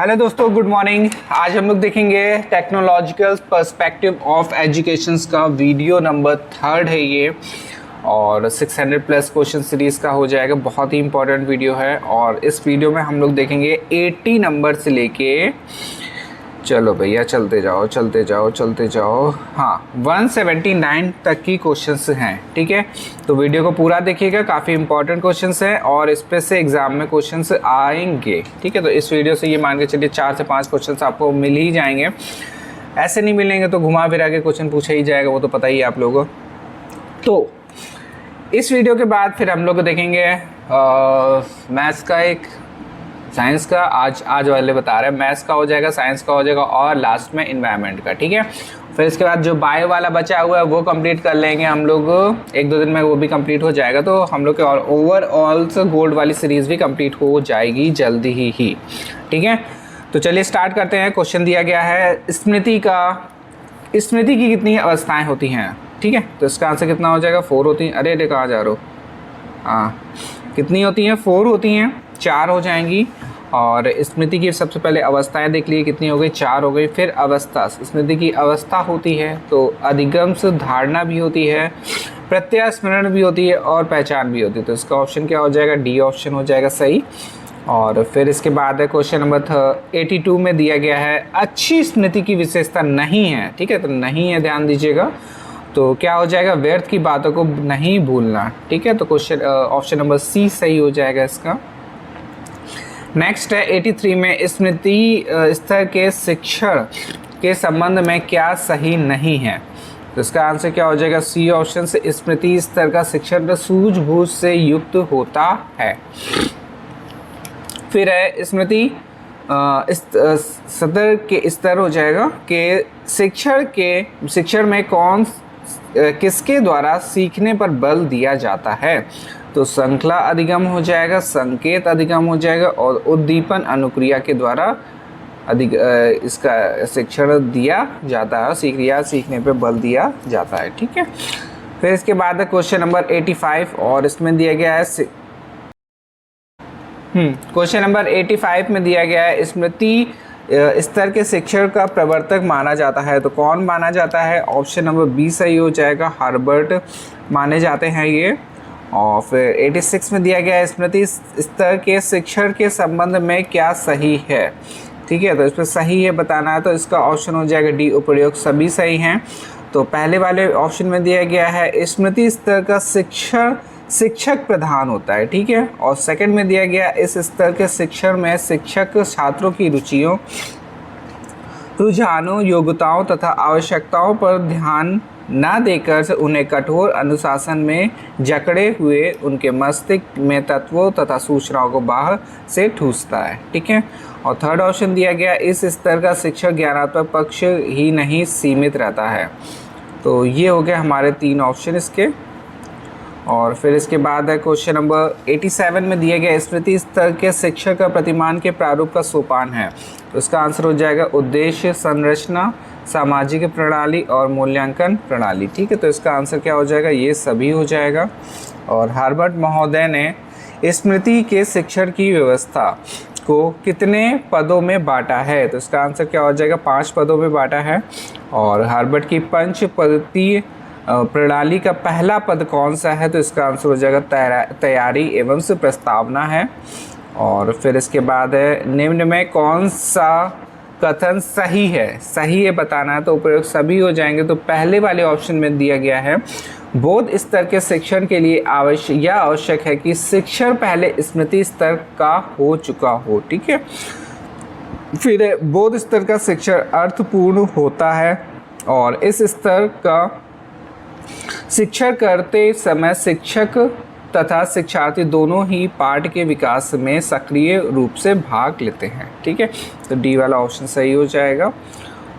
Hello दोस्तों, good morning. आज हम लोग देखेंगे टेक्नोलॉजिकल पर्सपेक्टिव ऑफ एजुकेशंस का वीडियो नंबर 3 है ये, और 600 प्लस क्वेश्चन सीरीज़ का हो जाएगा। बहुत ही इंपॉर्टेंट वीडियो है और इस वीडियो में हम लोग देखेंगे 80 नंबर से लेके, चलो भैया चलते जाओ, हाँ 179 तक की क्वेश्चंस हैं। ठीक है, तो वीडियो को पूरा देखिएगा, काफ़ी इंपॉर्टेंट क्वेश्चंस हैं और इस पे से एग्जाम में क्वेश्चंस आएंगे। ठीक है, तो इस वीडियो से ये मान के चलिए 4 से 5 क्वेश्चंस आपको मिल ही जाएंगे। ऐसे नहीं मिलेंगे तो घुमा फिरा के क्वेश्चन पूछा ही जाएगा, वो तो पता ही है आप लोगों को। तो इस वीडियो के बाद फिर हम लोग देखेंगे मैथ्स का, एक साइंस का, आज वाले बता रहे हैं, मैथ्स का हो जाएगा, साइंस का हो जाएगा और लास्ट में इन्वायरमेंट का। ठीक है, फिर इसके बाद जो बायो वाला बचा हुआ है वो कंप्लीट कर लेंगे हम लोग, 1-2 दिन में वो भी कंप्लीट हो जाएगा। तो हम लोग के और ओवरऑल गोल्ड वाली सीरीज़ भी कंप्लीट हो जाएगी जल्दी ही। ठीक है, तो चलिए स्टार्ट करते हैं। क्वेश्चन दिया गया है स्मृति की कितनी अवस्थाएँ होती हैं। ठीक है, तो इसका आंसर कितना हो जाएगा, 4 होती हैं। अरे कहाँ जा रहे हो, हाँ कितनी होती हैं, 4 होती हैं, 4 हो जाएंगी। और स्मृति की सबसे पहले अवस्थाएं देख लिए, कितनी हो गई, 4 हो गई। फिर अवस्था, स्मृति की अवस्था होती है तो अधिगम्स धारणा भी होती है, प्रत्यास्मरण भी होती है और पहचान भी होती है। तो इसका ऑप्शन क्या हो जाएगा, डी ऑप्शन हो जाएगा सही। और फिर इसके बाद है क्वेश्चन नंबर 82 में दिया गया है अच्छी स्मृति की विशेषता नहीं है। ठीक है, तो नहीं है, ध्यान दीजिएगा। तो क्या हो जाएगा, व्यर्थ की बातों को नहीं भूलना। ठीक है, तो क्वेश्चन ऑप्शन नंबर सी सही हो जाएगा इसका। नेक्स्ट है 83 में स्मृति स्तर के शिक्षण के संबंध में क्या सही नहीं है। तो इसका आंसर क्या हो जाएगा, सी ऑप्शन से स्मृति स्तर का शिक्षण सूझबूझ से युक्त होता है। फिर है स्मृति सतर के स्तर हो जाएगा कि शिक्षण में किसके द्वारा सीखने पर बल दिया जाता है। तो श्रृंखला अधिगम हो जाएगा, संकेत अधिगम हो जाएगा और उद्दीपन अनुक्रिया के द्वारा इसका शिक्षण दिया जाता है, सीखने पे बल दिया जाता है। ठीक है, फिर इसके बाद है क्वेश्चन नंबर 85 और इसमें दिया गया है क्वेश्चन नंबर 85 में दिया गया है स्मृति स्तर के शिक्षण का प्रवर्तक माना जाता है। तो कौन माना जाता है, ऑप्शन नंबर बी सही हो जाएगा, हर्बर्ट माने जाते हैं ये। और फिर 86 में दिया गया है स्मृति स्तर के शिक्षण के संबंध में क्या सही है। ठीक है, तो इस पर सही है बताना है, तो इसका ऑप्शन हो जाएगा डी उपयुक्त, सभी सही हैं। तो पहले वाले ऑप्शन में दिया गया है स्मृति स्तर का शिक्षण शिक्षक प्रधान होता है। ठीक है, और सेकंड में दिया गया इस स्तर के शिक्षण में शिक्षक छात्रों की रुझानों, योग्यताओं तथा आवश्यकताओं पर ध्यान ना देकर उन्हें कठोर अनुशासन में जकड़े हुए उनके मस्तिष्क में तत्वों तथा सूचनाओं को बाहर से ठूसता है। ठीक है, और थर्ड ऑप्शन दिया गया इस स्तर का शिक्षक ज्ञानात्मक पक्ष ही नहीं सीमित रहता है। तो ये हो गए हमारे 3 ऑप्शन इसके। और फिर इसके बाद है क्वेश्चन नंबर 87 में दिया गया स्मृति स्तर के शिक्षक का प्रतिमान के प्रारूप का सोपान है। तो इसका आंसर हो जाएगा उद्देश्य, संरचना, सामाजिक प्रणाली और मूल्यांकन प्रणाली। ठीक है, तो इसका आंसर क्या हो जाएगा, ये सभी हो जाएगा। और हर्बर्ट महोदय ने स्मृति के शिक्षण की व्यवस्था को कितने पदों में बांटा है। तो इसका आंसर क्या हो जाएगा, 5 पदों में बांटा है। और हर्बर्ट की 5 पद्धतीय प्रणाली का पहला पद कौन सा है। तो इसका आंसर हो जाएगा तैयारी एवं से प्रस्तावना है। और फिर इसके बाद है निम्न में कौन सा कथन सही है बताना है। तो उपयुक्त सभी हो जाएंगे। तो पहले वाले ऑप्शन में दिया गया है बोध स्तर के शिक्षण के लिए आवश्यक है कि शिक्षण पहले स्मृति स्तर का हो चुका हो। ठीक है, फिर बोध स्तर का शिक्षण अर्थपूर्ण होता है और इस स्तर का शिक्षण करते समय शिक्षक तथा शिक्षार्थी दोनों ही पाठ के विकास में सक्रिय रूप से भाग लेते हैं। ठीक है, तो डी वाला ऑप्शन सही हो जाएगा।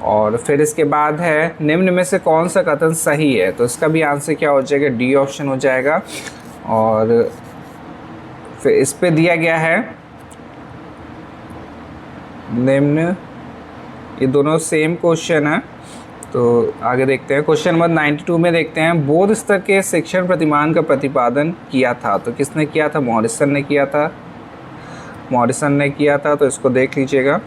और फिर इसके बाद है निम्न में से कौन सा कथन सही है। तो इसका भी आंसर क्या हो जाएगा, डी ऑप्शन हो जाएगा। और फिर इस पे दिया गया है निम्न, ये दोनों सेम क्वेश्चन है। तो आगे देखते हैं क्वेश्चन नंबर 92 में देखते हैं बोध स्तर के शिक्षण प्रतिमान का प्रतिपादन किया था। तो किसने किया था, मॉरिसन ने किया था। मॉरिसन ने किया था, तो इसको देख लीजिएगा,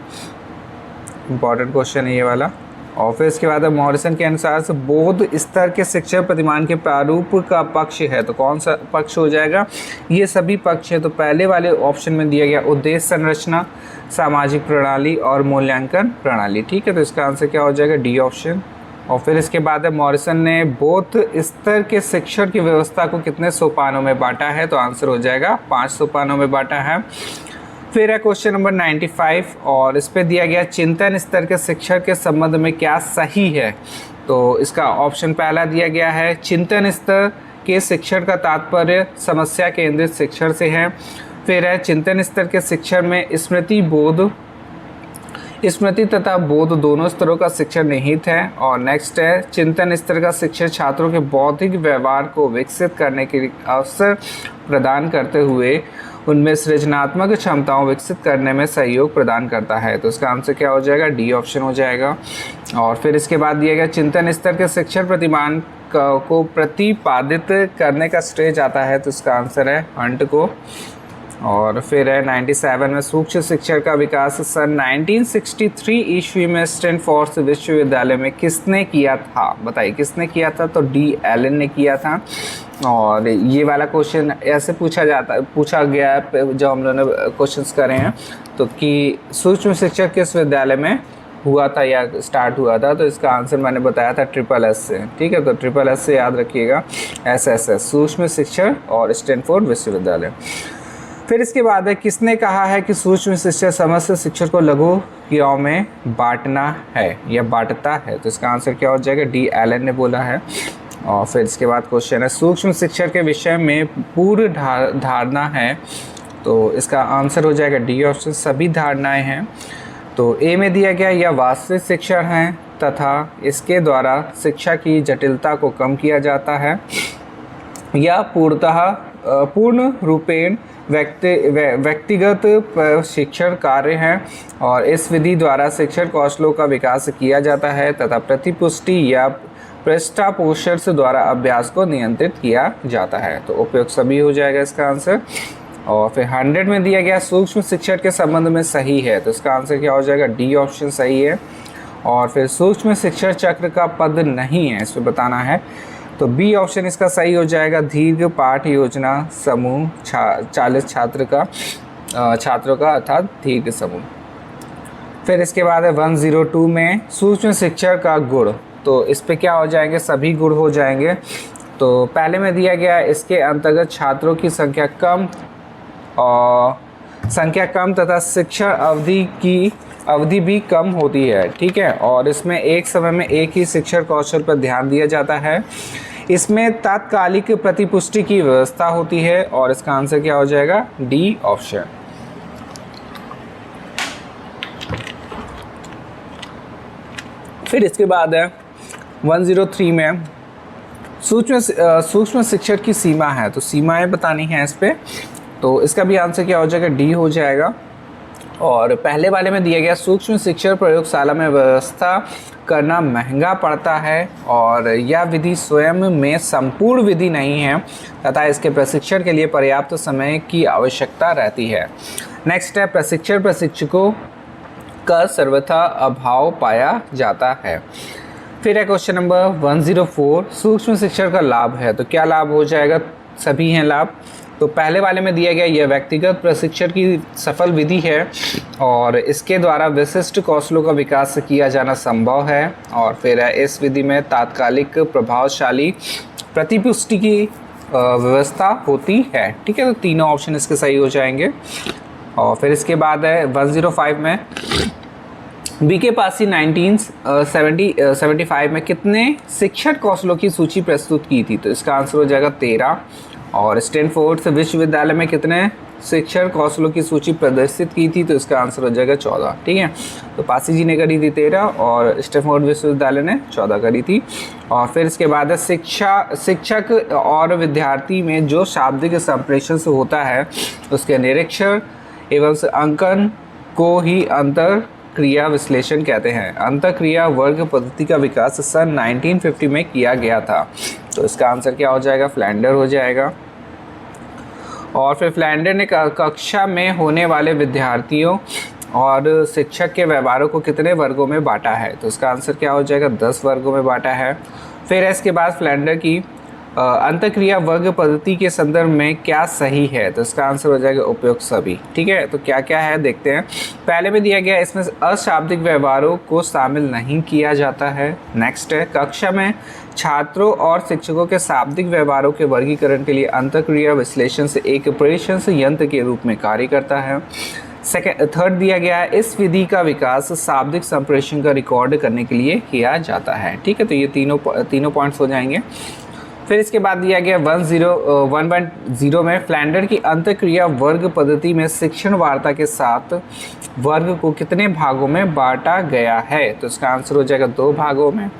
इम्पॉर्टेंट क्वेश्चन है ये वाला। और फिर इसके बाद मॉरिसन के अनुसार से बौद्ध स्तर के शिक्षण प्रतिमान के प्रारूप का पक्ष है, तो कौन सा पक्ष हो जाएगा? ये सभी पक्ष है। तो पहले वाले ऑप्शन में दिया गया उद्देश्य संरचना, सामाजिक प्रणाली और मूल्यांकन प्रणाली। ठीक है, तो इसका आंसर क्या हो जाएगा? D option. और फिर इसके बाद मॉरिसन ने बौद्ध स्तर के शिक्षण की व्यवस्था को कितने सोपानों में बांटा है? तो आंसर हो जाएगा 5 सोपानों में बांटा है। फिर है क्वेश्चन नंबर 95 और इस पे दिया गया चिंतन स्तर के शिक्षण के संबंध में क्या सही है? तो इसका ऑप्शन पहला दिया गया है, चिंतन स्तर के शिक्षण का तात्पर्य समस्या केंद्रित शिक्षण से है। फिर है चिंतन स्तर के शिक्षण में स्मृति तथा बोध दोनों स्तरों का शिक्षण निहित है। और नेक्स्ट है चिंतन स्तर का शिक्षण छात्रों के बौद्धिक व्यवहार को विकसित करने के अवसर प्रदान करते हुए उनमें सृजनात्मक क्षमताओं विकसित करने में सहयोग प्रदान करता है। तो इसका आंसर क्या हो जाएगा? डी ऑप्शन हो जाएगा। और फिर इसके बाद दिया गया चिंतन स्तर के शिक्षण प्रतिमान को प्रतिपादित करने का श्रेय जाता है, तो इसका आंसर है हंट को। और फिर है 97 में सूक्ष्म शिक्षण का विकास सन 1963 ईस्वी में स्टैनफोर्ड विश्वविद्यालय में किसने किया था? बताइए किसने किया था? तो डी एलन ने किया था। और ये वाला क्वेश्चन ऐसे पूछा गया है जब हम लोगों ने क्वेश्चंस करे हैं, तो कि सूक्ष्म शिक्षण किस विद्यालय में हुआ था या स्टार्ट हुआ था? तो इसका आंसर मैंने बताया था SSS से। ठीक है, तो SSS से याद रखिएगा, SSS सूक्ष्म शिक्षण और स्टैनफोर्ड विश्वविद्यालय। फिर इसके बाद है किसने कहा है कि सूक्ष्म शिक्षण समस्त शिक्षण को लघु क्रियाओं में बांटना है या बांटता है? तो इसका आंसर क्या हो जाएगा? डी एलन ने बोला है। और फिर इसके बाद क्वेश्चन है सूक्ष्म शिक्षण के विषय में पूर्व धारणा है, तो इसका आंसर हो जाएगा डी ऑप्शन, सभी धारणाएं हैं। तो ए में दिया गया यह वास्तविक शिक्षण है तथा इसके द्वारा शिक्षा की जटिलता को कम किया जाता है, या पूर्ण रूपेण व्यक्तिगत शिक्षण कार्य है और इस विधि द्वारा शिक्षण कौशलों का विकास किया जाता है तथा प्रतिपुष्टि या पृष्ठपोषण से द्वारा अभ्यास को नियंत्रित किया जाता है। तो उपयुक्त सभी हो जाएगा इसका आंसर। और फिर 100 में दिया गया सूक्ष्म शिक्षण के संबंध में सही है, तो इसका आंसर क्या हो जाएगा? डी ऑप्शन सही है। और फिर सूक्ष्म शिक्षण चक्र का पद नहीं है, इसमें बताना है, तो बी ऑप्शन इसका सही हो जाएगा। दीर्घ पाठ योजना समूह 40 छात्रों का अर्थात दीर्घ समूह। फिर इसके बाद है 102 में सूक्ष्म शिक्षण का गुण, तो इस पे क्या हो जाएंगे? सभी गुण हो जाएंगे। तो पहले में दिया गया इसके अंतर्गत छात्रों की संख्या कम तथा शिक्षण अवधि भी कम होती है। ठीक है, और इसमें एक समय में एक ही शिक्षण कौशल पर ध्यान दिया जाता है। इसमें तात्कालिक प्रतिपुष्टि की व्यवस्था होती है और इसका आंसर क्या हो जाएगा? D option. फिर इसके बाद है 103 में सूक्ष्म शिक्षण की सीमा है, तो सीमाएं बतानी है इस पे, तो इसका भी आंसर क्या हो जाएगा? डी हो जाएगा। और पहले वाले में दिया गया सूक्ष्म शिक्षण प्रयोगशाला में व्यवस्था करना महंगा पड़ता है और यह विधि स्वयं में संपूर्ण विधि नहीं है तथा इसके प्रशिक्षण के लिए पर्याप्त समय की आवश्यकता रहती है। नेक्स्ट है प्रशिक्षकों का सर्वथा अभाव पाया जाता है। फिर है क्वेश्चन नंबर 104 सूक्ष्म शिक्षण का लाभ है, तो क्या लाभ हो जाएगा? सभी हैं लाभ। तो पहले वाले में दिया गया यह व्यक्तिगत प्रशिक्षण की सफल विधि है और इसके द्वारा विशिष्ट कौशलों का विकास किया जाना संभव है। और फिर है इस विधि में तात्कालिक प्रभावशाली प्रतिपुष्टि की व्यवस्था होती है। ठीक है, तो तीनों ऑप्शन इसके सही हो जाएंगे। और फिर इसके बाद है 105 में बीके पासी 1975 में कितने शिक्षण कौशलों की सूची प्रस्तुत की थी? तो इसका आंसर हो जाएगा 13। और स्टैनफोर्ड विश्वविद्यालय में कितने शिक्षण कौशलों की सूची प्रदर्शित की थी? तो इसका आंसर हो जाएगा 14। ठीक है, तो पासी जी ने करी थी 13 और स्टैनफोर्ड विश्वविद्यालय ने 14 करी थी। और फिर इसके बाद है शिक्षक और विद्यार्थी में जो शाब्दिक संप्रेषण से होता है उसके निरीक्षण एवं अंकन को ही अंतर क्रिया विश्लेषण कहते हैं। अंतःक्रिया वर्ग पद्धति का विकास सन 1950 में किया गया था, तो इसका आंसर क्या हो जाएगा? फ्लैंडर हो जाएगा। और फिर फ्लैंडर ने कक्षा में होने वाले विद्यार्थियों और शिक्षक के व्यवहारों को कितने वर्गों में बांटा है, तो इसका आंसर क्या हो जाएगा, 10 वर्गों में बांटा है। फिर इसके बाद फ्लैंडर की अंतःक्रिया वर्ग पद्धति के संदर्भ में क्या सही है, तो इसका आंसर हो जाएगा उपयुक्त सभी। ठीक है, तो क्या क्या है देखते हैं। पहले में दिया गया इसमें अशाब्दिक व्यवहारों को शामिल नहीं किया जाता है। नेक्स्ट है, कक्षा में छात्रों और शिक्षकों के शाब्दिक व्यवहारों के वर्गीकरण के लिए अंतःक्रिया विश्लेषण से एक प्रशिक्षण यंत्र के रूप में कार्य करता है। थर्ड दिया गया है, इस विधि का विकास शाब्दिक संप्रेषण का रिकॉर्ड करने के लिए किया जाता है। ठीक है, तो ये तीनों पॉइंट्स हो जाएंगे। फिर इसके बाद दिया गया 110 में फ्लैंडर की अंतःक्रिया वर्ग पद्धति में शिक्षण वार्ता के साथ वर्ग को कितने भागों में बांटा गया है, तो इसका आंसर हो जाएगा 2 भागों में।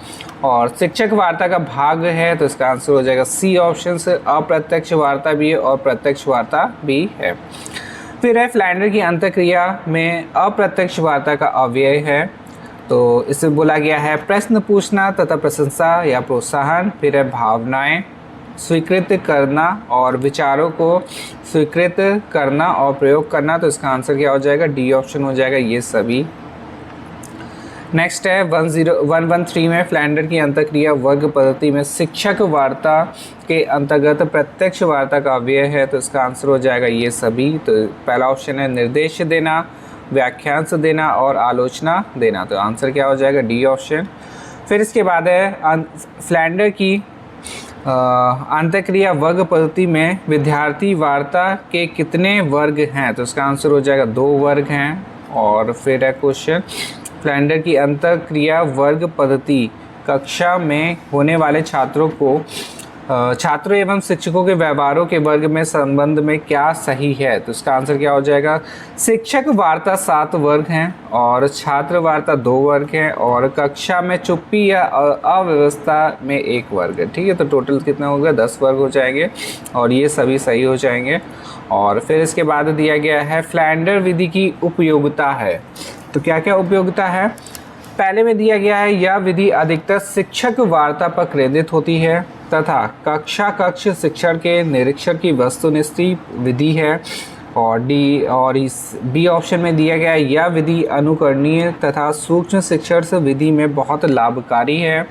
और शिक्षक वार्ता का भाग है, तो इसका आंसर हो जाएगा सी ऑप्शन से, अप्रत्यक्ष वार्ता भी है और प्रत्यक्ष वार्ता भी है। फिर है, फ्लैंडर की अंतःक्रिया में अप्रत्यक्ष वार्ता का अव्यय है, तो इसे बोला गया है प्रश्न पूछना तथा प्रशंसा या प्रोत्साहन। फिर है, भावनाएं स्वीकृत करना और विचारों को स्वीकृत करना और प्रयोग करना, तो इसका आंसर क्या हो जाएगा, डी ऑप्शन हो जाएगा, ये सभी। नेक्स्ट है 113 में फ्लैंडर की अंतःक्रिया वर्ग पद्धति में शिक्षक वार्ता के अंतर्गत प्रत्यक्ष वार्ता का अव्यय है, तो इसका आंसर हो जाएगा ये सभी। तो पहला ऑप्शन है निर्देश देना, व्याख्यांश देना और आलोचना देना, तो आंसर क्या हो जाएगा, डी ऑप्शन। फिर इसके बाद है फ्लैंडर की अंतःक्रिया वर्ग पद्धति में विद्यार्थी वार्ता के कितने वर्ग हैं, तो इसका आंसर हो जाएगा 2 वर्ग हैं। और फिर है क्वेश्चन, फ्लैंडर की अंतःक्रिया वर्ग पद्धति कक्षा में होने वाले छात्रों एवं शिक्षकों के व्यवहारों के वर्ग में संबंध में क्या सही है, तो इसका आंसर क्या हो जाएगा, शिक्षक वार्ता 7 वर्ग हैं और छात्र वार्ता 2 वर्ग हैं और कक्षा में चुप्पी या अव्यवस्था में 1 वर्ग है। ठीक है, तो टोटल कितना होगा, 10 वर्ग हो जाएंगे और ये सभी सही हो जाएंगे। और फिर इसके बाद दिया गया है फ्लैंडर विधि की उपयोगिता है, तो क्या क्या उपयोगिता है। पहले में दिया गया है, यह विधि अधिकतर शिक्षक वार्ता पर केंद्रित होती है तथा कक्ष शिक्षण के निरीक्षण की वस्तुनिष्ठ विधि है। और इस बी ऑप्शन में दिया गया है, यह विधि अनुकरणीय तथा सूक्ष्म शिक्षण से विधि में बहुत लाभकारी है।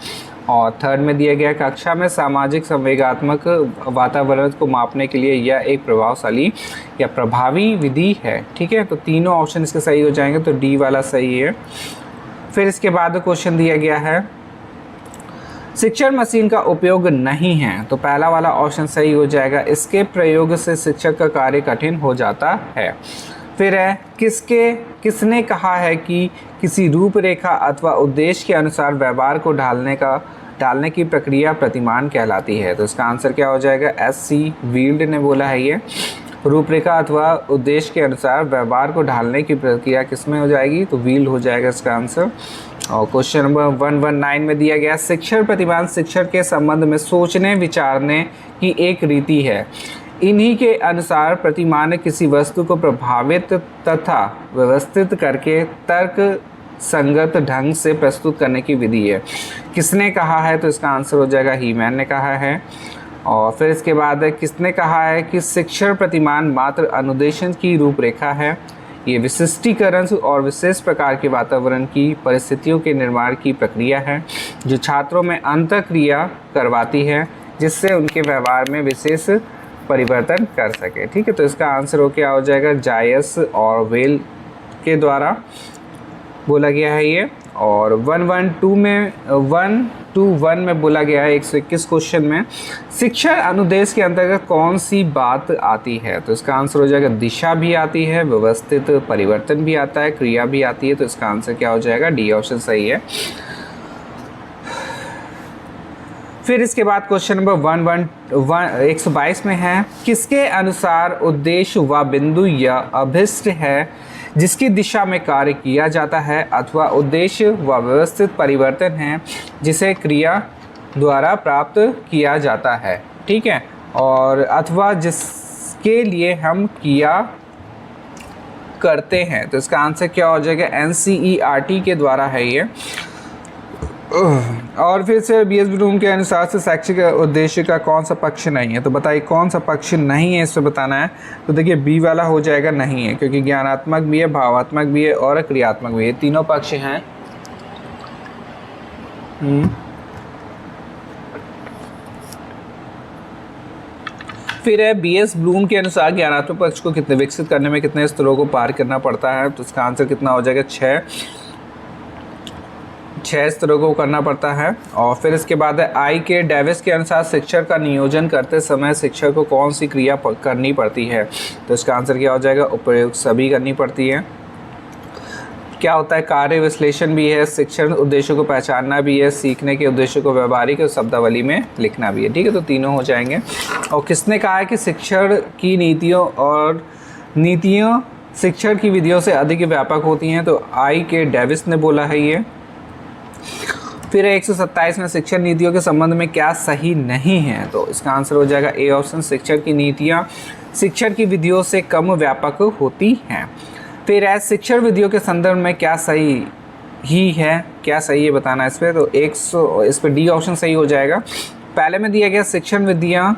और थर्ड में दिया गया, कक्षा में सामाजिक संवेगात्मक वातावरण को मापने के लिए यह एक प्रभावशाली या प्रभावी विधि है। ठीक है, तो तीनों ऑप्शन इसके सही हो जाएंगे, तो डी वाला सही है। फिर इसके बाद क्वेश्चन दिया गया है, शिक्षण मशीन का उपयोग नहीं है, तो पहला वाला ऑप्शन सही हो जाएगा, इसके प्रयोग से शिक्षक का कार्य कठिन हो जाता है। फिर है, किसने कहा है कि किसी रूपरेखा अथवा उद्देश्य के अनुसार व्यवहार को ढालने की प्रक्रिया प्रतिमान कहलाती है, तो इसका आंसर क्या हो जाएगा, एस.सी. वील्ड ने बोला है ये। रूपरेखा अथवा उद्देश्य के अनुसार व्यवहार को ढालने की प्रक्रिया किसमें हो जाएगी, तो वील्ड हो जाएगा इसका आंसर। और क्वेश्चन नंबर 119 में दिया गया, शिक्षण प्रतिमान शिक्षण के संबंध में सोचने विचारने की एक रीति है, इन्हीं के अनुसार प्रतिमान किसी वस्तु को प्रभावित तथा व्यवस्थित करके तर्क संगत ढंग से प्रस्तुत करने की विधि है। किसने कहा है, तो इसका आंसर हो जाएगा हीमैन ने कहा है। और फिर इसके बाद है, किसने कहा है कि शिक्षण प्रतिमान मात्र अनुदेशन की रूपरेखा है, ये विशिष्टीकरण और विशेष प्रकार के वातावरण की परिस्थितियों के निर्माण की प्रक्रिया है जो छात्रों में अंतःक्रिया करवाती है जिससे उनके व्यवहार में विशेष परिवर्तन कर सके। ठीक है, तो इसका आंसर हो क्या हो जाएगा, जायस और वेल के द्वारा बोला गया है ये। और 121 में बोला गया है 121 क्वेश्चन में, शिक्षण अनुदेश के अंतर्गत कौन सी बात आती है, तो इसका आंसर हो जाएगा दिशा भी आती है, व्यवस्थित परिवर्तन भी आता है, क्रिया भी आती है, तो इसका आंसर क्या हो जाएगा, डी ऑप्शन सही है। फिर इसके बाद क्वेश्चन नंबर 122 में है, किसके अनुसार उद्देश्य व बिंदु या अभिष्ट है जिसकी दिशा में कार्य किया जाता है, अथवा उद्देश्य व व्यवस्थित परिवर्तन है जिसे क्रिया द्वारा प्राप्त किया जाता है। ठीक है, और अथवा जिसके लिए हम किया करते हैं, तो इसका आंसर क्या हो जाएगा, NCERT के द्वारा है ये। और फिर से बीएस ब्लूम के अनुसार से शैक्षिक उद्देश्य का कौन सा पक्ष नहीं है, तो बताइए कौन सा पक्ष नहीं है, इसमें बताना है। तो देखिए बी वाला हो जाएगा नहीं है, क्योंकि ज्ञानात्मक भी है, भावात्मक भी है और क्रियात्मक भी है, तीनों पक्ष हैं। फिर है बीएस ब्लूम के अनुसार ज्ञानात्मक पक्ष को कितने विकसित करने में कितने स्तरों को पार करना पड़ता है, तो इसका आंसर कितना हो जाएगा, 6 स्तरों को करना पड़ता है। और फिर इसके बाद है आई के डेविस के अनुसार शिक्षक का नियोजन करते समय शिक्षक को कौन सी क्रिया करनी पड़ती है, तो इसका आंसर क्या हो जाएगा, उपयुक्त सभी करनी पड़ती है। क्या होता है, कार्य विश्लेषण भी है, शिक्षण उद्देश्यों को पहचानना भी है, सीखने के उद्देश्यों को व्यवहारिक और शब्दावली में लिखना भी है। ठीक है, तो तीनों हो जाएंगे। और किसने कहा है कि शिक्षण की नीतियों शिक्षण की विधियों से अधिक व्यापक होती हैं, तो आई के डेविस ने बोला है ये। फिर 127 में शिक्षण नीतियों के संबंध में क्या सही नहीं है, तो इसका आंसर हो जाएगा ए ऑप्शन, शिक्षण की नीतियाँ शिक्षण की विधियों से कम व्यापक होती हैं। फिर है शिक्षण विधियों के संदर्भ में क्या सही ही है, क्या सही है बताना है इस पर, तो इस पर डी ऑप्शन सही हो जाएगा। पहले में दिया गया शिक्षण विधियाँ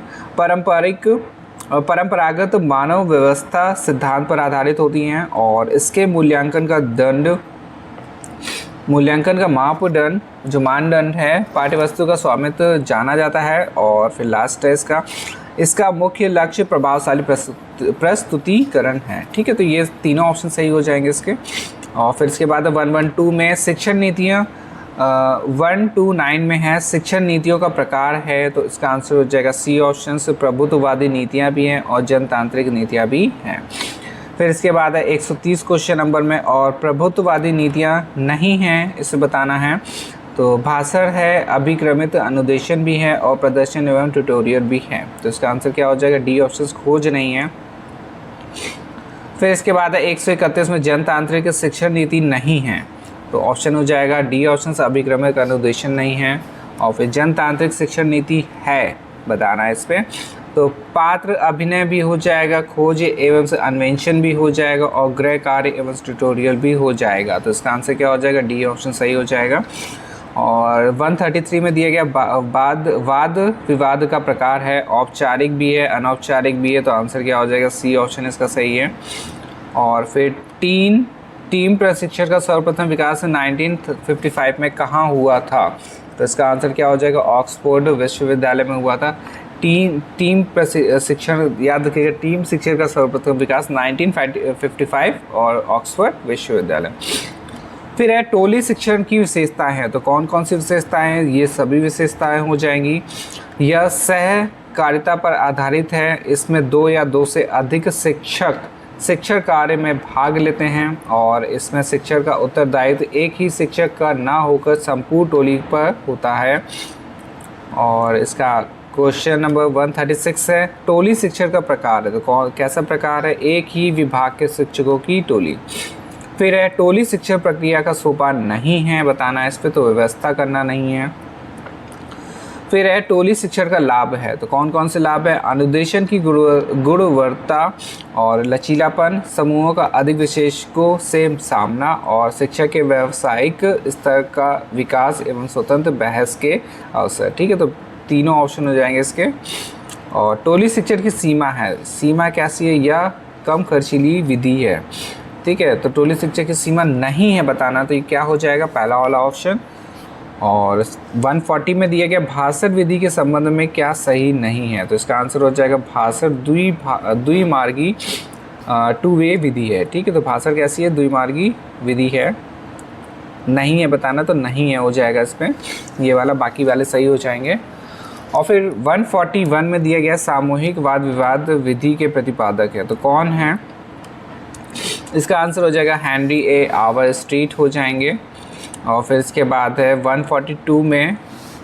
परंपरागत मानव व्यवस्था सिद्धांत पर आधारित होती हैं और इसके मूल्यांकन का मापदंड जो मानदंड है पाठ्यवस्तु का स्वामित्व जाना जाता है। और फिर लास्ट है इसका मुख्य लक्ष्य प्रभावशाली प्रस्तुतिकरण है। ठीक है, तो ये तीनों ऑप्शन सही हो जाएंगे इसके। और फिर इसके बाद 112 में शिक्षण नीतियाँ 129 में है शिक्षण नीतियों का प्रकार है, तो इसका आंसर हो जाएगा सी ऑप्शन से, प्रभुत्ववादी नीतियाँ भी हैं और जनतांत्रिक नीतियाँ भी हैं। फिर इसके बाद है 130 क्वेश्चन नंबर में, और प्रभुत्ववादी नीतियाँ नहीं हैं इसे बताना है, तो भाषण है, अभिक्रमित अनुदेशन भी है और प्रदर्शन एवं ट्यूटोरियल भी है, तो इसका आंसर क्या हो जाएगा, डी ऑप्शन, खोज नहीं है। फिर इसके बाद है 131 में जनतांत्रिक शिक्षण नीति नहीं है, तो ऑप्शन हो जाएगा डी ऑप्शन से, अभिक्रमित अनुदेशन नहीं है। और फिर जनतांत्रिक शिक्षण नीति है बताना है इस पर, तो पात्र अभिनय भी हो जाएगा, खोज एवं से अन्वेषण भी हो जाएगा और गृह कार्य एवं ट्यूटोरियल भी हो जाएगा, तो इसका आंसर क्या हो जाएगा, डी ऑप्शन सही हो जाएगा। और 133 में दिया गया वाद विवाद का प्रकार है, औपचारिक भी है, अनौपचारिक भी है, तो आंसर क्या हो जाएगा, सी ऑप्शन इसका सही है। और फिर टीम प्रशिक्षण का सर्वप्रथम विकास 1955 में कहाँ हुआ था, तो इसका आंसर क्या हो जाएगा, ऑक्सफोर्ड विश्वविद्यालय में हुआ था। टीम प्रशिक्षण याद रखिएगा, टीम शिक्षण का सर्वप्रथम विकास 1955 और ऑक्सफोर्ड विश्वविद्यालय। फिर है टोली शिक्षण की विशेषताएं हैं, तो कौन कौन सी विशेषताएं हैं, ये सभी विशेषताएं हो जाएंगी। यह सहकारिता पर आधारित है, इसमें 2 या 2 से अधिक शिक्षण कार्य में भाग लेते हैं और इसमें शिक्षक का उत्तरदायित्व एक ही शिक्षक का ना होकर संपूर्ण टोली पर होता है। और इसका क्वेश्चन नंबर 136 है, टोली शिक्षण का प्रकार है, तो कैसा प्रकार है, एक ही विभाग के शिक्षकों की टोली। फिर है टोली शिक्षण प्रक्रिया का सोपान नहीं है बताना है इस पर, तो व्यवस्था करना नहीं है। फिर है टोली शिक्षण का लाभ है, तो कौन कौन से लाभ है, अनुदेशन की गुणवत्ता और लचीलापन, समूहों का अधिक विशेषज्ञों से सामना और शिक्षा के व्यावसायिक स्तर का विकास एवं स्वतंत्र बहस के अवसर। ठीक है, तो तीनों ऑप्शन हो जाएंगे इसके। और टोली शिक्षण की सीमा कैसी है, यह कम खर्चीली विधि है। ठीक है, तो टोली शिक्षण की सीमा नहीं है बताना, तो ये क्या हो जाएगा, पहला वाला ऑप्शन। और 140 में दिया गया भाषण विधि के संबंध में क्या सही नहीं है, तो इसका आंसर हो जाएगा भाषण द्विमार्गी 2 वे विधि है। ठीक है, तो भाषण कैसी है, द्विमार्गी विधि है, नहीं है बताना, तो नहीं है हो जाएगा इसमें ये वाला, बाकी वाले सही हो जाएंगे। और फिर 141 में दिया गया सामूहिक वाद विवाद विधि के प्रतिपादक है, तो कौन है, इसका आंसर हो जाएगा हेनरी ए आवर स्ट्रीट हो जाएंगे। और फिर इसके बाद है 142 में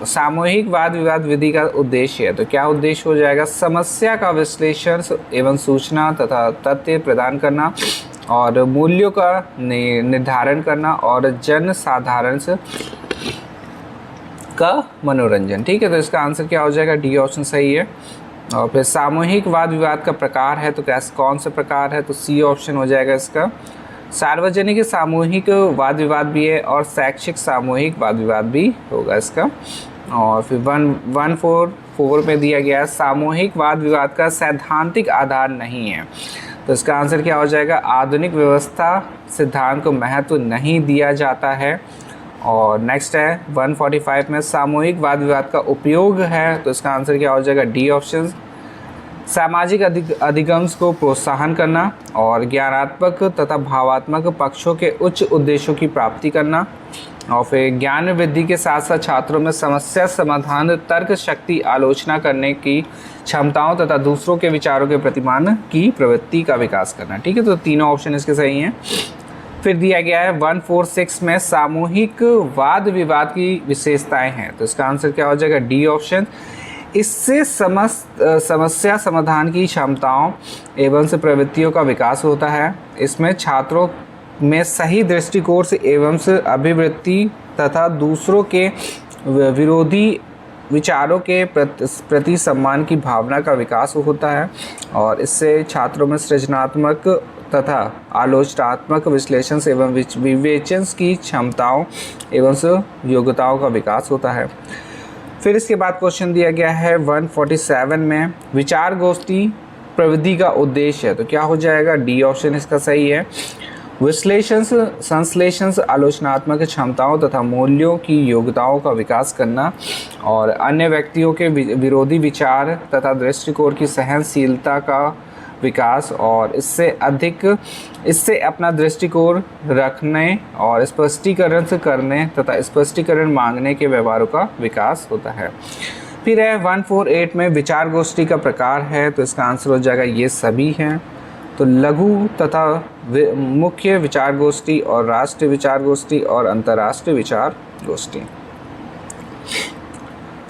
सामूहिक वाद विवाद विधि का उद्देश्य है, तो क्या उद्देश्य हो जाएगा, समस्या का विश्लेषण एवं सूचना तथा तथ्य प्रदान करना और मूल्यों का निर्धारण करना और जन साधारण का मनोरंजन। ठीक है, तो इसका आंसर क्या हो जाएगा, डी ऑप्शन सही है। और फिर सामूहिक वाद विवाद का प्रकार है, तो कौन सा प्रकार है, तो सी ऑप्शन हो जाएगा इसका। सार्वजनिक सामूहिक वाद विवाद भी है और शैक्षिक सामूहिक वाद विवाद भी होगा इसका। और फिर 144 में दिया गया है सामूहिक वाद विवाद का सैद्धांतिक आधार नहीं है, तो इसका आंसर क्या हो जाएगा? आधुनिक व्यवस्था सिद्धांत को महत्व नहीं दिया जाता है। और नेक्स्ट है 145 में सामूहिक वाद विवाद का उपयोग है, तो इसका आंसर क्या हो जाएगा? D option. सामाजिक अधिगम्स को प्रोत्साहन करना और ज्ञानात्मक तथा भावात्मक पक्षों के उच्च उद्देश्यों की प्राप्ति करना। और फिर ज्ञान वृद्धि के साथ साथ छात्रों में समस्या समाधान, तर्क शक्ति, आलोचना करने की क्षमताओं तथा दूसरों के विचारों के प्रतिमान की प्रवृत्ति का विकास करना। ठीक है, तो तीनों ऑप्शन इसके सही हैं। फिर दिया गया है 146 में सामूहिक वाद विवाद की विशेषताएं हैं, तो इसका आंसर क्या हो जाएगा? D option. इससे समस्या समाधान की क्षमताओं एवं से प्रवृत्तियों का विकास होता है। इसमें छात्रों में सही दृष्टिकोण से एवं से अभिवृत्ति तथा दूसरों के विरोधी विचारों के प्रति सम्मान की भावना का विकास होता है। और इससे छात्रों में सृजनात्मक तथा आलोचनात्मक विश्लेषण एवं विवेचन की क्षमताओं एवं से योग्यताओं का विकास होता है। फिर इसके बाद क्वेश्चन दिया गया है 147 में विचार गोष्ठी प्रविधि का उद्देश्य है, तो क्या हो जाएगा? डी ऑप्शन इसका सही है। विश्लेषण, संश्लेषण, आलोचनात्मक क्षमताओं तथा मूल्यों की योग्यताओं का विकास करना और अन्य व्यक्तियों के विरोधी विचार तथा दृष्टिकोण की सहनशीलता का विकास और इससे अपना दृष्टिकोण रखने और स्पष्टीकरण करने तथा स्पष्टीकरण मांगने के व्यवहारों का विकास होता है। फिर है 148 में विचार गोष्ठी का प्रकार है, तो इसका आंसर हो जाएगा ये सभी हैं। तो लघु तथा मुख्य विचार गोष्ठी और राष्ट्रीय विचार गोष्ठी और अंतर्राष्ट्रीय विचार गोष्ठी।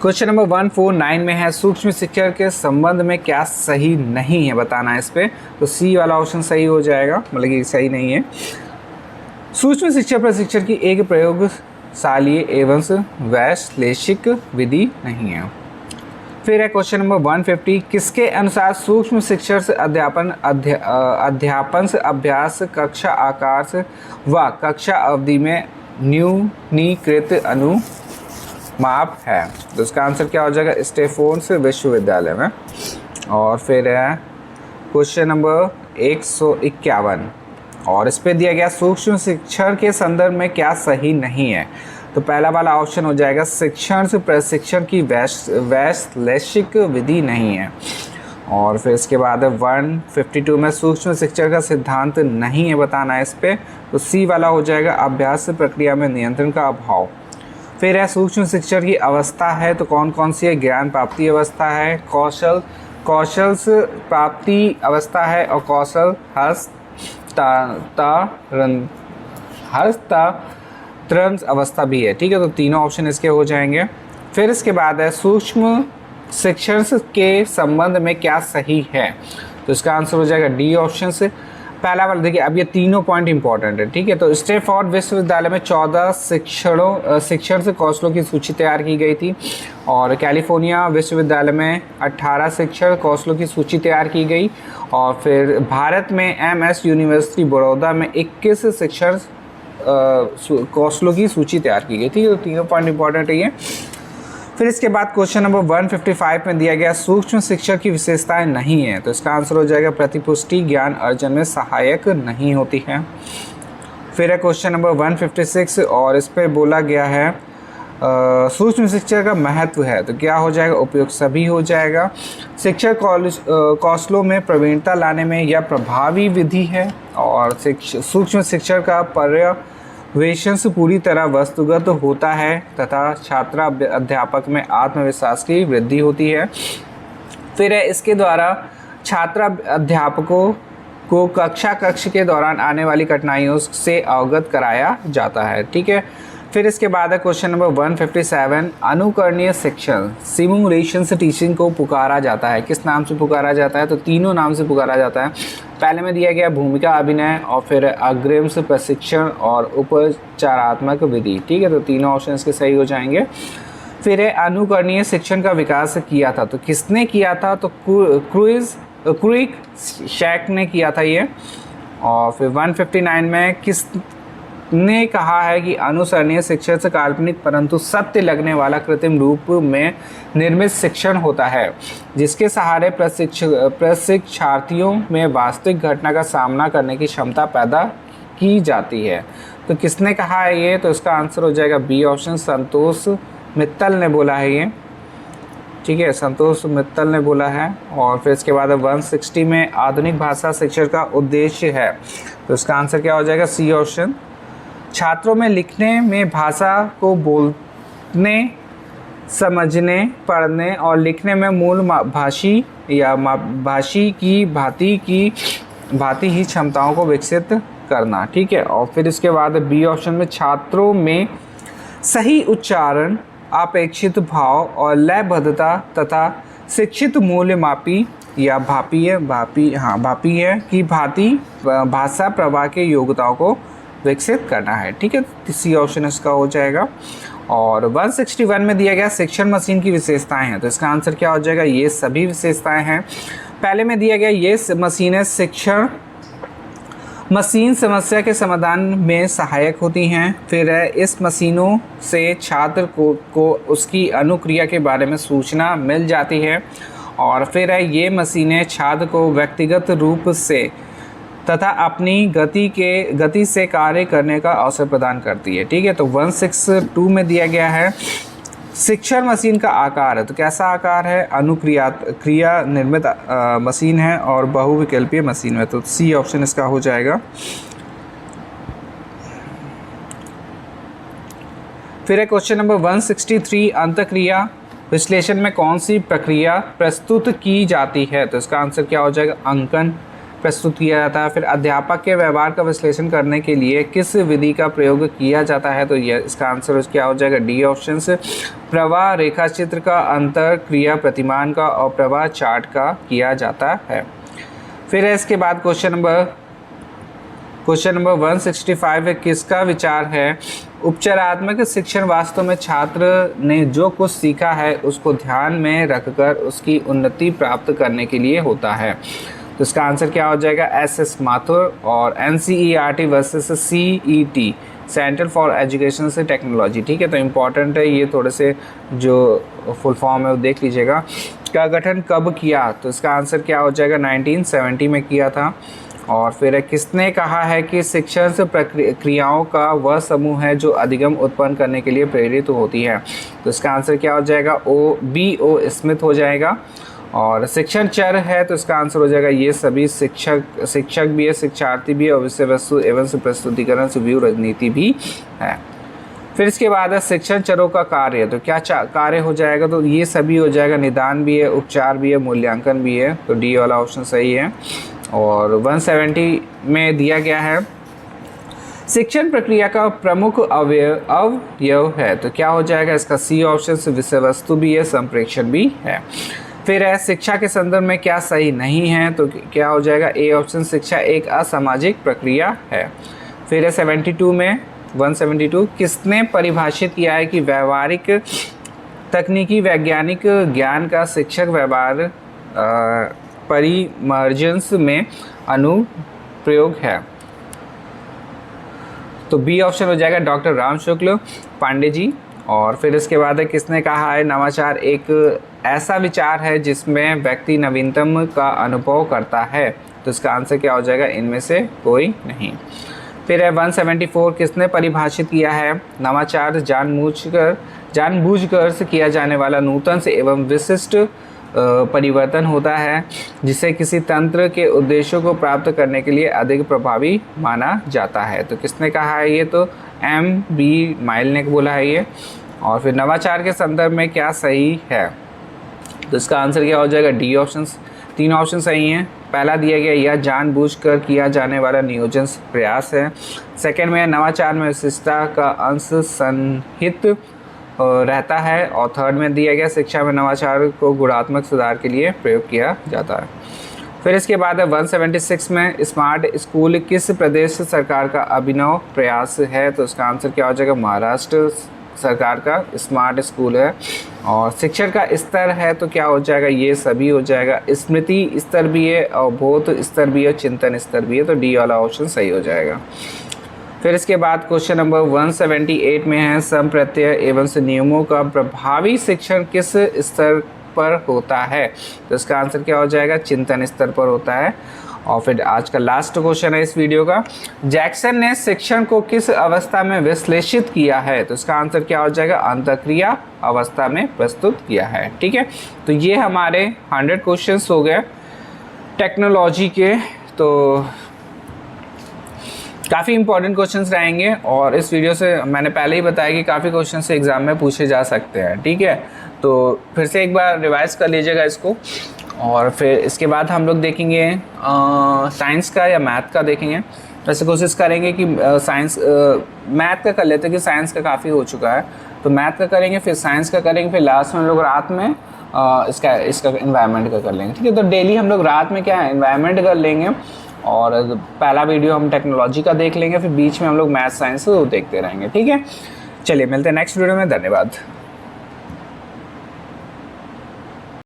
क्वेश्चन नंबर 149 में है सूक्ष्म शिक्षा के संबंध में क्या सही नहीं है, बताना है इस पे। तो सी वाला ऑप्शन सही हो जाएगा, मतलब कि सही नहीं है। सूक्ष्म शिक्षा प्रशिक्षण की एक प्रयोगशालीय एवं वैश्लेषिक विधि नहीं है। फिर है क्वेश्चन नंबर 150, किसके अनुसार सूक्ष्म शिक्षण से अध्यापन से अभ्यास कक्षा आकार से व कक्षा अवधि में न्यूनीकृत अनुमाप है, तो इसका आंसर क्या हो जाएगा? स्टैनफोर्ड विश्वविद्यालय में। और फिर है क्वेश्चन नंबर 151 और इस पे दिया गया सूक्ष्म शिक्षण के संदर्भ में क्या सही नहीं है, तो पहला वाला ऑप्शन हो जाएगा शिक्षण से प्रशिक्षण की वैश्लेषिक विधि नहीं है। और फिर इसके बाद है 152 में सूक्ष्म शिक्षण का सिद्धांत नहीं है, बताना है इस पे। तो सी वाला हो जाएगा अभ्यास प्रक्रिया में नियंत्रण का अभाव। फिर है सूक्ष्म शिक्षण की अवस्था है, तो कौन कौन सी है? ज्ञान प्राप्ति अवस्था है, कौशल प्राप्ति अवस्था है और कौशल हस्तांतरण अवस्था भी है। ठीक है, तो तीनों ऑप्शन इसके हो जाएंगे। फिर इसके बाद है सूक्ष्म शिक्षण के संबंध में क्या सही है, तो इसका आंसर हो जाएगा डी ऑप्शन से। पहला वाला देखिए, अब ये तीनों पॉइंट इंपॉर्टेंट है। ठीक है, तो स्टैनफोर्ड विश्वविद्यालय में 14 शिक्षण से कौशलों की सूची तैयार की गई थी और कैलिफोर्निया विश्वविद्यालय में 18 शिक्षण कौशलों की सूची तैयार की गई। और फिर भारत में MS यूनिवर्सिटी बड़ौदा में 21 शिक्षण कौशलों की सूची तैयार की गई थी। तो तीनों पॉइंट इंपॉर्टेंट है ये। फिर इसके बाद क्वेश्चन नंबर 155 में दिया गया सूक्ष्म शिक्षा की विशेषताएं नहीं है, तो इसका आंसर हो जाएगा प्रतिपुष्टि ज्ञान अर्जन में सहायक नहीं होती है। फिर है क्वेश्चन नंबर 156 और इस पर बोला गया है सूक्ष्म शिक्षा का महत्व है, तो क्या हो जाएगा? उपयुक्त सभी हो जाएगा। शिक्षा कौशलों में प्रवीणता लाने में यह प्रभावी विधि है और सूक्ष्म शिक्षा का पर्यवेक्षण से पूरी तरह वस्तुगत होता है तथा छात्र अध्यापक में आत्मविश्वास की वृद्धि होती है। फिर है इसके द्वारा छात्र अध्यापकों को कक्ष के दौरान आने वाली कठिनाइयों से अवगत कराया जाता है। ठीक है, फिर इसके बाद है क्वेश्चन नंबर 157 अनुकरणीय शिक्षण सिमुलेशन से टीचिंग को पुकारा जाता है, किस नाम से पुकारा जाता है? तो तीनों नाम से पुकारा जाता है। पहले में दिया गया भूमिका अभिनय और फिर अग्रिम से प्रशिक्षण और उपचारात्मक विधि। ठीक है, तो तीनों ऑप्शन इसके सही हो जाएंगे। फिर है अनुकरणीय शिक्षण का विकास किया था, तो किसने किया था? तो क्रुइक शैक ने किया था ये। और फिर 159 में किसने कहा है कि अनुसरणीय शिक्षण से काल्पनिक परंतु सत्य लगने वाला कृत्रिम रूप में निर्मित शिक्षण होता है, जिसके सहारे प्रशिक्षार्थियों में वास्तविक घटना का सामना करने की क्षमता पैदा की जाती है। तो किसने कहा है ये? तो इसका आंसर हो जाएगा बी ऑप्शन, संतोष मित्तल ने बोला है ये। ठीक है, संतोष मित्तल ने बोला है। और फिर इसके बाद 160 में आधुनिक भाषा शिक्षण का उद्देश्य है, तो इसका आंसर क्या हो जाएगा? C option. छात्रों में लिखने में भाषा को बोलने, समझने, पढ़ने और लिखने में मूल भाषी या भाषी की भांति ही क्षमताओं को विकसित करना। ठीक है, और फिर इसके बाद बी ऑप्शन में छात्रों में सही उच्चारण, अपेक्षित भाव और लयबद्धता तथा शिक्षित मूल्य मापी या भापीय की भांति भाषा प्रवाह के योग्यताओं को विकसित करना है। ठीक है, सी ऑप्शन इसका हो जाएगा। और 161 में दिया गया शिक्षण मशीन की विशेषताएं हैं, तो इसका आंसर क्या हो जाएगा? ये सभी विशेषताएं हैं। पहले में दिया गया ये मशीनें शिक्षण मशीन समस्या के समाधान में सहायक होती हैं। फिर इस मशीनों से छात्र को उसकी अनुक्रिया के बारे में सूचना मिल जाती है। और फिर ये मशीनें छात्र को व्यक्तिगत रूप से तथा अपनी गति से कार्य करने का अवसर प्रदान करती है। ठीक है, तो 162 में दिया गया है शिक्षण मशीन का आकार है, तो कैसा आकार है? क्रिया निर्मित मशीन है और बहुविकल्पीय मशीन है, तो सी ऑप्शन इसका हो जाएगा। फिर है क्वेश्चन नंबर 163, अंतःक्रिया विश्लेषण में कौन सी प्रक्रिया प्रस्तुत की जाती है? तो इसका आंसर क्या हो जाएगा? अंकन प्रस्तुत किया जाता है। फिर अध्यापक के व्यवहार का विश्लेषण करने के लिए किस विधि का प्रयोग किया जाता है? तो ये इसका आंसर क्या हो जाएगा? डी ऑप्शन से प्रवाह रेखाचित्र का, अंतर क्रिया प्रतिमान का और प्रवाह चार्ट का किया जाता है। फिर है इसके बाद क्वेश्चन नंबर 165 है, किसका विचार है? उपचारात्मक शिक्षण वास्तव में छात्र ने जो कुछ सीखा है उसको ध्यान में रखकर उसकी उन्नति प्राप्त करने के लिए होता है। तो इसका आंसर क्या हो जाएगा? एस माथुर। और NCERT versus CET, centre for education से टेक्नोलॉजी। ठीक है, तो इम्पॉर्टेंट है ये, थोड़े से जो फुल फॉर्म है वो देख लीजिएगा। का गठन कब किया? तो इसका आंसर क्या हो जाएगा? 1970 में किया था। और फिर किसने कहा है कि शिक्षण से क्रियाओं का वह समूह है जो अधिगम उत्पन्न करने के लिए प्रेरित होती है? तो इसका आंसर क्या हो जाएगा? B.O. स्मिथ हो जाएगा। और शिक्षण चर है, तो इसका आंसर हो जाएगा ये सभी शिक्षक भी है, शिक्षार्थी भी है और विषय वस्तु एवं प्रस्तुतिकरण से व्यू रणनीति भी है। फिर इसके बाद है शिक्षण चरों का कार्य, तो क्या कार्य हो जाएगा? तो ये सभी हो जाएगा, निदान भी है, उपचार भी है, मूल्यांकन भी है, तो डी वाला ऑप्शन सही है। और 170 में दिया गया है शिक्षण प्रक्रिया का प्रमुख अवयव है, तो क्या हो जाएगा? इसका सी ऑप्शन से विषय वस्तु भी है, संप्रेक्षण भी है। फिर है शिक्षा के संदर्भ में क्या सही नहीं है? तो क्या हो जाएगा? ए ऑप्शन, शिक्षा एक असामाजिक प्रक्रिया है। फिर है 172 किसने परिभाषित किया है कि व्यवहारिक तकनीकी वैज्ञानिक ज्ञान का शिक्षक व्यवहार परिमार्जन्स में अनुप्रयोग है? तो बी ऑप्शन हो जाएगा डॉक्टर राम शुक्ल पांडे जी। और फिर इसके बाद है किसने कहा है नवाचार एक ऐसा विचार है जिसमें व्यक्ति नवीनतम का अनुभव करता है? तो इसका आंसर क्या हो जाएगा? इनमें से कोई नहीं। फिर है 174 किसने परिभाषित किया है? नवाचार जानबूझकर से किया जाने वाला नूतन से एवं विशिष्ट परिवर्तन होता है जिसे किसी तंत्र के उद्देश्यों को प्राप्त करने के लिए अधिक प्रभावी माना जाता है। तो किसने कहा है ये? तो M.B. माइल ने बोला है ये। और फिर नवाचार के संदर्भ में क्या सही है? तो इसका आंसर क्या हो जाएगा? D option. तीन ऑप्शन सही हैं। पहला दिया गया यह जानबूझकर किया जाने वाला नियोजन प्रयास है। सेकंड में नवाचार में विशिष्टता का अंश सन्निहित रहता है। और थर्ड में दिया गया शिक्षा में नवाचार को गुणात्मक सुधार के लिए प्रयोग किया जाता है। फिर इसके बाद है 176 में स्मार्ट स्कूल किस प्रदेश सरकार का अभिनव प्रयास है? तो इसका आंसर क्या हो जाएगा? महाराष्ट्र सरकार का स्मार्ट स्कूल है। और शिक्षण का स्तर है तो क्या हो जाएगा, ये सभी हो जाएगा। स्मृति स्तर भी है और बोध स्तर भी है, चिंतन स्तर भी है, तो डी वाला ऑप्शन सही हो जाएगा। फिर इसके बाद क्वेश्चन नंबर 178 में है सम प्रत्यय एवं नियमों का प्रभावी शिक्षण किस स्तर पर होता है, तो इसका आंसर क्या हो जाएगा, चिंतन स्तर पर होता है। और फिर आज का लास्ट क्वेश्चन है इस वीडियो का, जैक्सन ने शिक्षण को किस अवस्था में विश्लेषित किया है, तो इसका आंसर क्या हो जाएगा, अंतःक्रिया अवस्था में प्रस्तुत किया है। ठीक है, तो ये हमारे 100 क्वेश्चंस हो गए टेक्नोलॉजी के। तो काफ़ी इंपॉर्टेंट क्वेश्चंस रहेंगे और इस वीडियो से मैंने पहले ही बताया कि काफ़ी क्वेश्चंस एग्ज़ाम में पूछे जा सकते हैं। ठीक है, तो फिर से एक बार रिवाइज कर लीजिएगा इसको। और फिर इसके बाद हम लोग देखेंगे साइंस का या मैथ का देखेंगे। वैसे कोशिश करेंगे कि साइंस मैथ का कर लेते हैं कि साइंस का काफ़ी हो चुका है, तो मैथ का करेंगे, फिर साइंस का करेंगे, फिर लास्ट में हम लोग रात में इसका इन्वायरमेंट का कर लेंगे। ठीक है, तो डेली हम लोग रात में क्या है, इन्वायरमेंट कर लेंगे और पहला वीडियो हम टेक्नोलॉजी का देख लेंगे, फिर बीच में हम लोग मैथ साइंस देखते रहेंगे। ठीक है, चलिए मिलते हैं नेक्स्ट वीडियो में, धन्यवाद।